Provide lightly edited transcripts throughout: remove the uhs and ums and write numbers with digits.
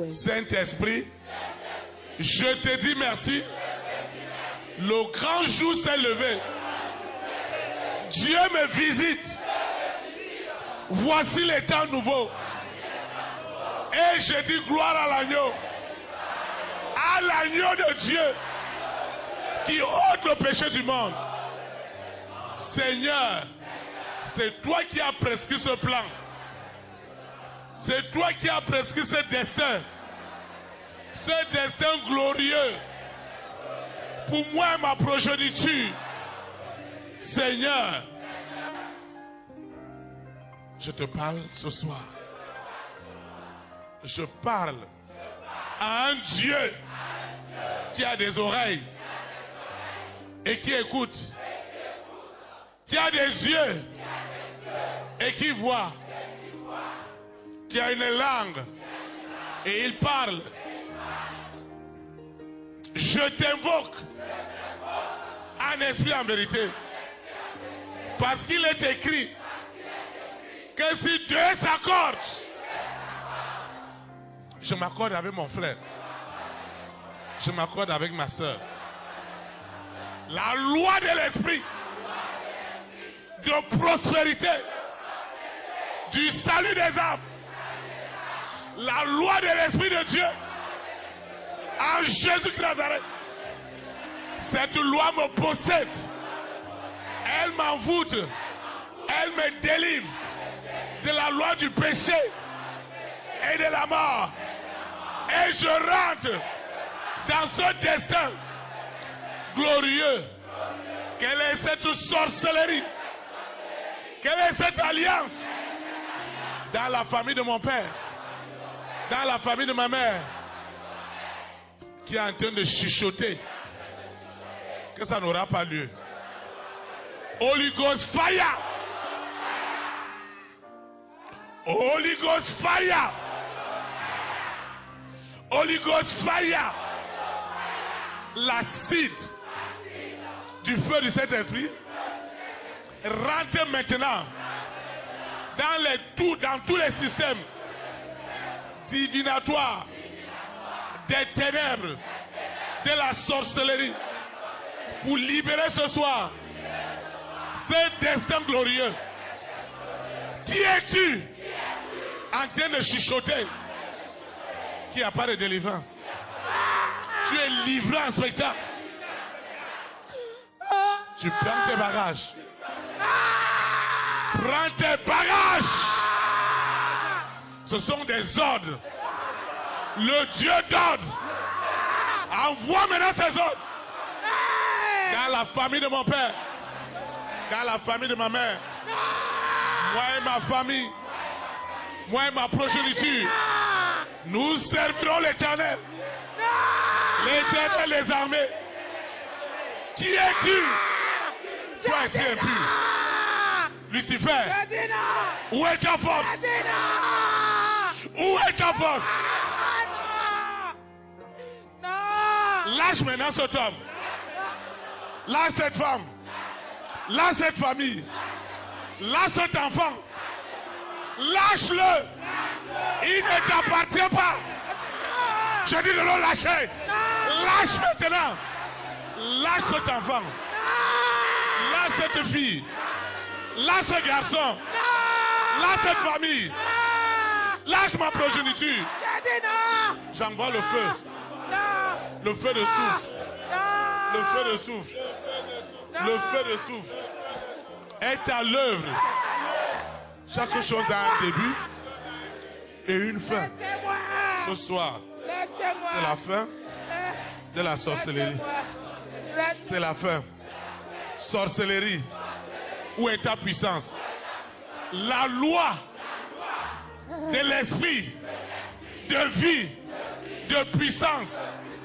Saint-Esprit, je te dis merci. Le grand jour s'est levé. Dieu me visite. Voici les temps nouveaux. Et je dis gloire à l'agneau. À l'agneau de Dieu qui ôte le péché du monde. Seigneur, c'est toi qui as prescrit ce plan. C'est toi qui as prescrit ce destin. Ce destin glorieux. Pour moi et ma progéniture. Seigneur, je te parle ce soir. Je parle à un Dieu qui a des oreilles et qui écoute, qui a des yeux et qui voit, qui a une langue et il parle. Je t'invoque en esprit en vérité, parce qu'il est écrit que si Dieu s'accorde, je m'accorde avec mon frère, je m'accorde avec ma soeur. La loi de l'esprit de prospérité, du salut des âmes, la loi de l'esprit de Dieu en Jésus de Nazareth, cette loi me possède, elle m'envoûte, elle me délivre de la loi du péché et de la mort. Et je rentre dans ce destin glorieux. Quelle est cette sorcellerie? Quelle est cette alliance dans la famille de mon père, dans la famille de ma mère, qui est en train de chuchoter que ça n'aura pas lieu? Holy Ghost fire! Holy Ghost fire! Holy Ghost fire! L'acide du feu du Saint-Esprit rentre maintenant dans tous les systèmes divinatoires des ténèbres, de la sorcellerie, pour libérer ce soir ce destin glorieux. Qui es-tu en train de chuchoter qu'il n'y a pas de délivrance? Tu es livré en spectacle. Tu prends tes bagages. Prends tes bagages. Ce sont des ordres. Le Dieu d'ordre envoie maintenant ces ordres dans la famille de mon père, dans la famille de ma mère. Moi et ma famille, moi et ma progéniture, nous servirons l'Éternel. L'Éternel des armées. Qui es-tu? Toi, esprit impur. Lucifer. Où est ta force? Où est ta force? Lâche maintenant cet homme. Lâche cette femme. Lâche cette famille. Lâche cet enfant. Lâche-le. Il ne t'appartient pas. Je dis de le lâcher. Lâche maintenant. Lâche cet enfant. Lâche cette fille. Lâche ce garçon. Lâche cette famille. Lâche ma progéniture. J'envoie le feu. Le feu de soufre. Le feu de soufre. Le feu de soufre est à l'œuvre. Chaque chose a un début et une fin. Ce soir, c'est la fin de la sorcellerie. C'est la fin. Sorcellerie. Où est ta puissance? La loi de l'esprit, de vie, de puissance,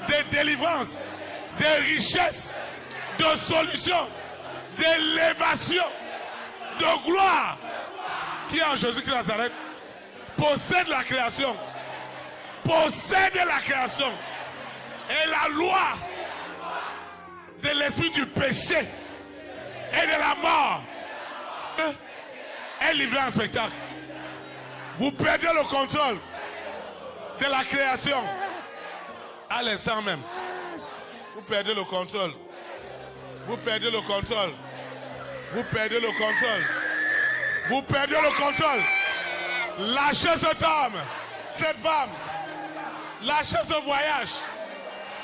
de délivrance, de richesse, de solution, d'élévation, de gloire, qui en Jésus-Christ de Nazareth possède la création, possède la création, et la loi de l'esprit du péché et de la mort est livrée en spectacle. Vous perdez le contrôle. de la création. À l'instant même, vous perdez le contrôle. Vous perdez le contrôle. Vous perdez le contrôle. Vous perdez le contrôle. Lâchez cet homme, cette femme. Lâchez ce voyage.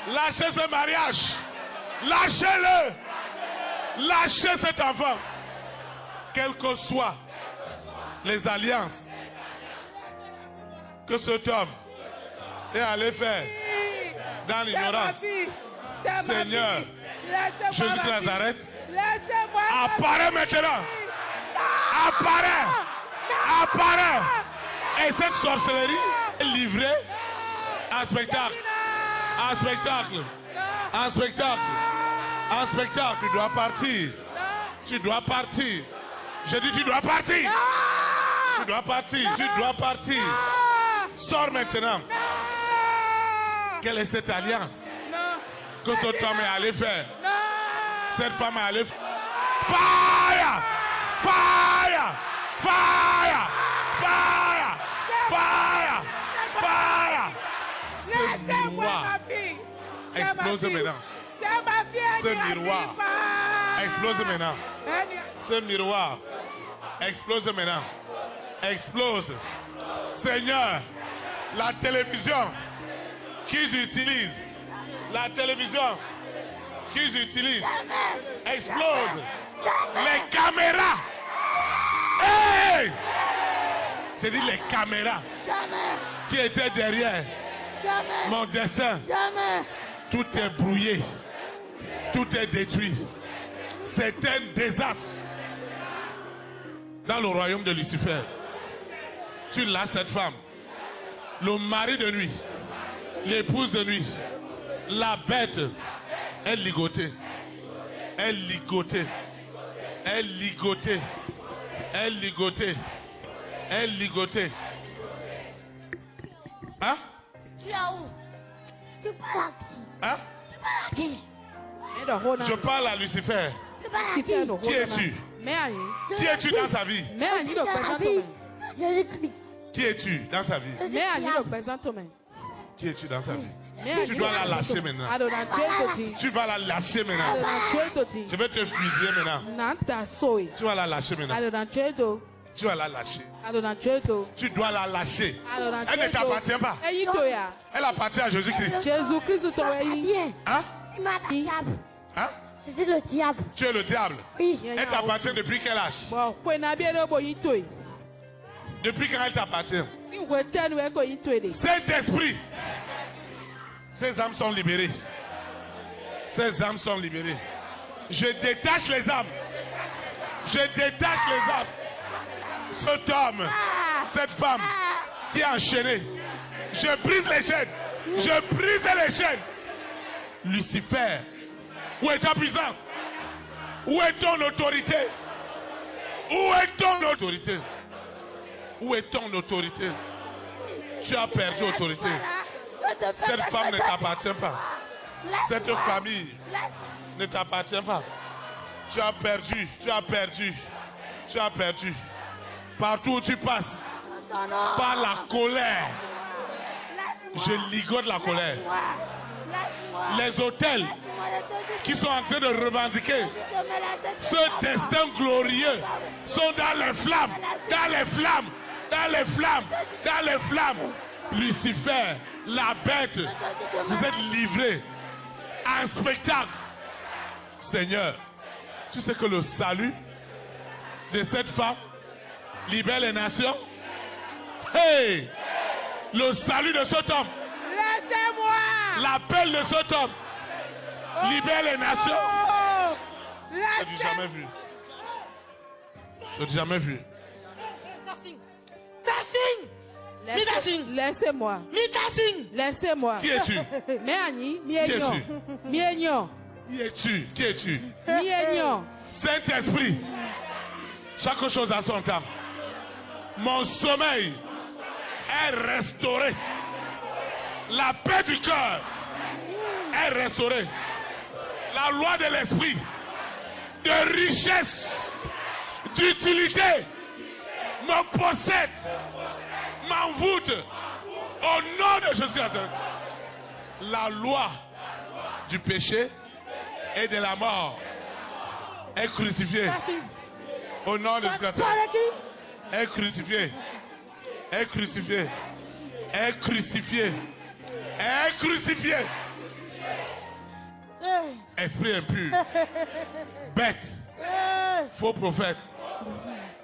Lâchez ce mariage. Lâchez-le. Lâchez cet enfant. Quelles que soient les alliances que cet homme est allé faire dans l'ignorance. Seigneur, Jésus de Nazareth, apparaît maintenant. Apparaît. Apparaît. Et cette sorcellerie est livrée en spectacle. En spectacle. En spectacle. En spectacle. Tu dois partir. Tu dois partir. Je dis tu dois partir. Tu dois partir. Tu dois partir. Sors maintenant. Quelle est cette alliance que cet homme est allé faire? Cette femme est allée faire. Fire! Fire! Fire! Fire! Fire! Fire! Ce miroir explose maintenant. Ce miroir explose maintenant. Ce miroir explose maintenant. Explose. Seigneur, la télévision qu'ils utilisent, la télévision qu'ils utilisent explose. Les caméras. Hey! J'ai dit les caméras qui étaient derrière mon dessin. Tout est brouillé. Tout est détruit. C'est un désastre. Dans le royaume de Lucifer, tu l'as cette femme. Le mari de nuit. L'épouse de nuit. La bête est ligotée. Elle ligotée. Elle ligotée. Elle ligotée. Elle ligotée. Hein? Tu es où? Tu parles à qui? Hein? Tu parles à qui? Je parle à Lucifer. Tu parles à qui? Qui es-tu? Qui es-tu dans sa vie? Jésus-Christ. Qui es-tu dans sa vie? Qui es-tu dans sa vie? Tu dois la lâcher maintenant. Tu vas la lâcher maintenant. Je vais te fusiller maintenant. Tu vas la lâcher maintenant. Tu vas la lâcher. Tu dois la lâcher. Elle ne t'appartient pas. Elle appartient à Jésus-Christ. Hein? Il m'a dit. Hein? C'est le diable. Tu es le diable. Oui. Elle t'appartient depuis quel âge? Depuis quand elle t'appartient? Saint-Esprit. Ces âmes sont libérées. Ces âmes sont libérées. Je détache les âmes. Je détache les âmes. Cet homme, cette femme qui est enchaînée. Je brise les chaînes. Je brise les chaînes. Lucifer, où est ta puissance? Où est ton autorité? Où est ton autorité? Où est ton autorité? Tu as perdu autorité. Cette femme ne t'appartient pas. Cette famille ne t'appartient pas. Tu as perdu, tu as perdu, tu as perdu. Partout où tu passes, par la colère, je ligote la colère. Les hôtels qui sont en train de revendiquer ce destin glorieux sont dans les flammes, dans les flammes, dans les flammes, dans les flammes. Lucifer, la bête, vous êtes livrés à un spectacle. Seigneur, tu sais que le salut de cette femme libère les nations. Hey! Le salut de cet homme, l'appel de cet homme libère les nations. Je n'ai jamais vu. Je n'ai jamais vu. Laissez-moi. Laissez-moi. Qui es-tu? Qui es-tu? Qui es-tu? Qui es-tu? Saint-Esprit, chaque chose a son temps. Mon sommeil est restauré. La paix du cœur est restaurée. La loi de l'esprit, de richesse, d'utilité, me possède, m'envoûte, Au nom de Jésus Christ. La loi du péché et de la mort est crucifiée. Au nom de Jésus Christ. Est crucifiée. Est crucifiée. Est crucifiée. Est crucifiée. Esprit impur. Bête. Faux prophète.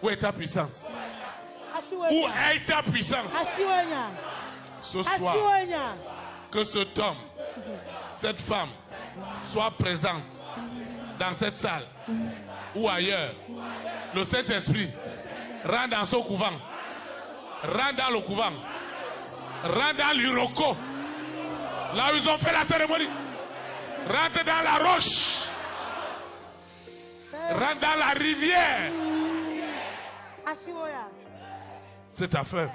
Où est ta puissance? Où est ta puissance? Ce soir, que cet homme, cette femme soit présente dans cette salle ou ailleurs. Le Saint-Esprit rentre dans son couvent, rentre dans le couvent, rentre dans l'Iroko, là où ils ont fait la cérémonie, rentre dans la roche, rentre dans la rivière. C'est ta fin.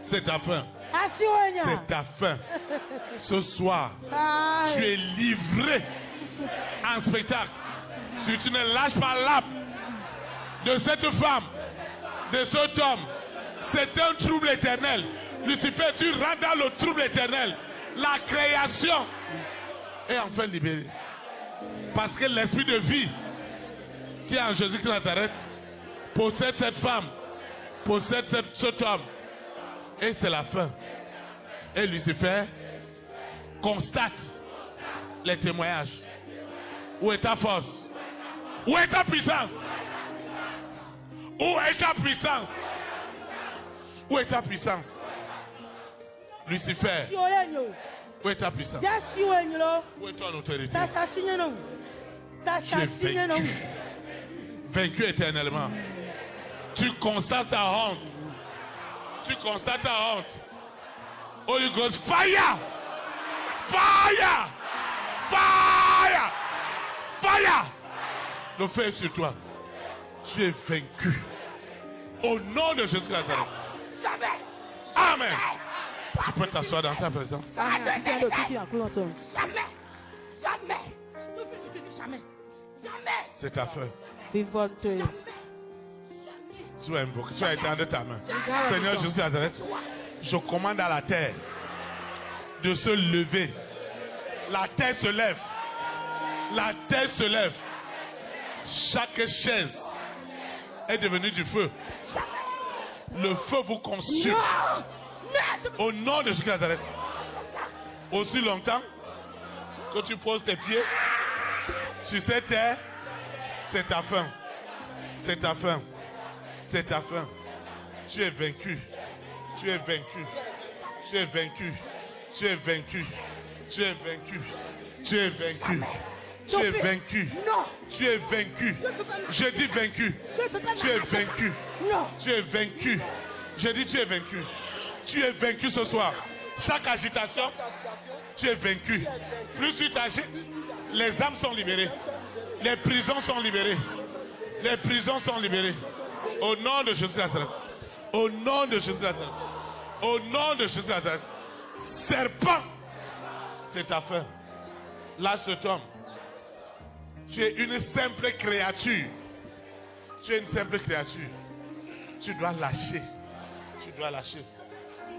C'est ta fin. C'est ta fin. Ce soir, tu es livré en spectacle. Si tu ne lâches pas l'âme de cette femme, de cet homme, c'est un trouble éternel. Lucifer, tu rentres dans le trouble éternel. La création est enfin libérée. Parce que l'esprit de vie qui est en Jésus-Christ de Nazareth possède cette femme, possède cet homme. Et c'est la fin. Et Lucifer constate les témoignages. Où est ta force? Où est ta puissance? Où est ta puissance? Où est ta puissance? Lucifer, où est ta puissance? Où est ton autorité? Tu es vaincu. Vaincu éternellement. Tu constates ta honte. Tu constates ta honte. Holy Ghost, fire! Fire! Fire! Fire! Le feu est sur toi. Tu es vaincu. Au nom de Jésus Christ. Amen. Tu peux t'asseoir dans ta présence. C'est ta fin. Tu as invoqué, tu as étendu ta main. Seigneur Jésus de Nazareth, je commande à la terre de se lever. La terre se lève. La terre se lève. Chaque chaise est devenue du feu. Le feu vous consume. Au nom de Jésus de Nazareth. Aussi longtemps que tu poses tes pieds sur cette terre, c'est ta fin. C'est ta fin. C'est ta fin. Tu es vaincu. Tu es vaincu. Tu es vaincu. Tu es vaincu. Tu es vaincu. Tu es vaincu. Tu es vaincu. Tu es vaincu. Je dis vaincu. Tu es vaincu. Tu es vaincu. Je dis tu es vaincu. Tu es vaincu ce soir. Chaque agitation, tu es vaincu. Plus tu t'agites, les âmes sont libérées. Les prisons sont libérées. Les prisons sont libérées. Au nom de Jésus Nazareth. Au nom de Jésus Nazareth. Au nom de Jésus Nazareth. Serpent, c'est ta fin. Là, cet homme. Tu es une simple créature. Tu es une simple créature. Tu dois lâcher. Tu dois lâcher.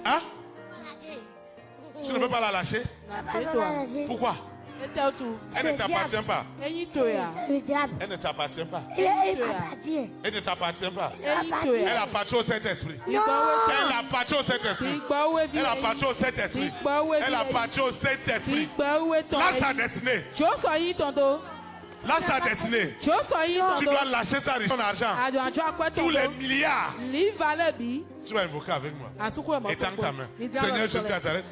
Hein? Tu ne peux pas la lâcher? Pourquoi? Elle ne t'appartient pas. Elle ne t'appartient pas. Elle ne t'appartient pas. Elle appartient au Saint-Esprit. Elle appartient au Saint-Esprit. Elle appartient au Saint-Esprit. Elle appartient au Saint-Esprit. Là, sa destinée. Là, sa destinée. Tu dois lâcher sa richesse, ton argent. Tous les milliards. Tu vas invoquer avec moi. Étends ta main. Seigneur Jésus de Nazareth.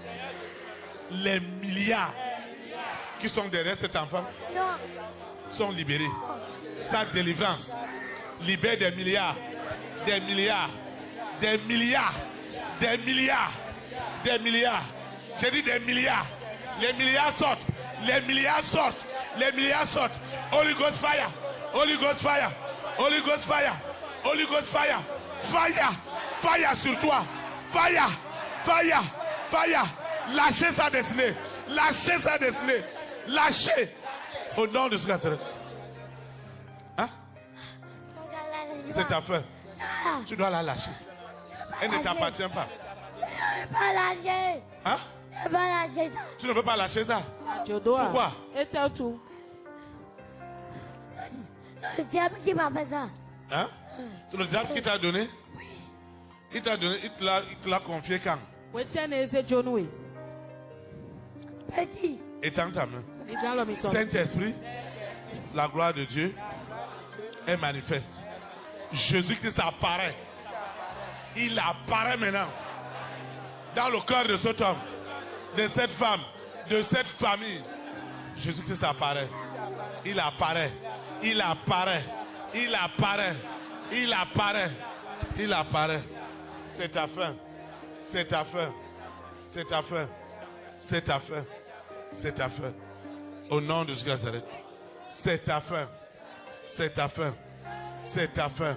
Les milliards qui sont derrière cet enfant sont libérés. Sa délivrance libère des milliards, des milliards, des milliards, des milliards, des milliards. J'ai dit des milliards. Les milliards sortent. Les milliards sortent. Les milliards sortent. Holy Ghost fire. Holy Ghost fire. Holy Ghost fire. Holy Ghost fire. Fire. Fire sur toi. Fire. Fire. Fire. Lâchez sa destinée. Lâchez sa destinée. Lâchez. Au nom de ce gars. Hein? C'est ta fin. Tu dois la lâcher. Elle ne t'appartient pas. pas lâcher. Hein? Je ne peux pas lâcher ça. Tu ne veux pas lâcher ça? Jodoa. Pourquoi? Et tel tout. C'est le diable qui m'a fait ça. Hein? C'est le diable qui t'a donné? Oui. Il t'a donné, il te l'a confié quand? Petit. Étends ta main. Saint-Esprit, la gloire de Dieu est manifeste. Jésus-Christ apparaît. Il apparaît maintenant dans le cœur de cet homme, de cette femme, de cette famille. Jésus-Christ apparaît. Il apparaît. Il apparaît. Il apparaît. Il apparaît. Il apparaît. C'est ta fin. C'est ta fin. C'est ta fin. C'est ta fin. C'est ta fin. Au nom de Jésus de Nazareth. C'est ta fin. C'est ta fin. C'est ta fin.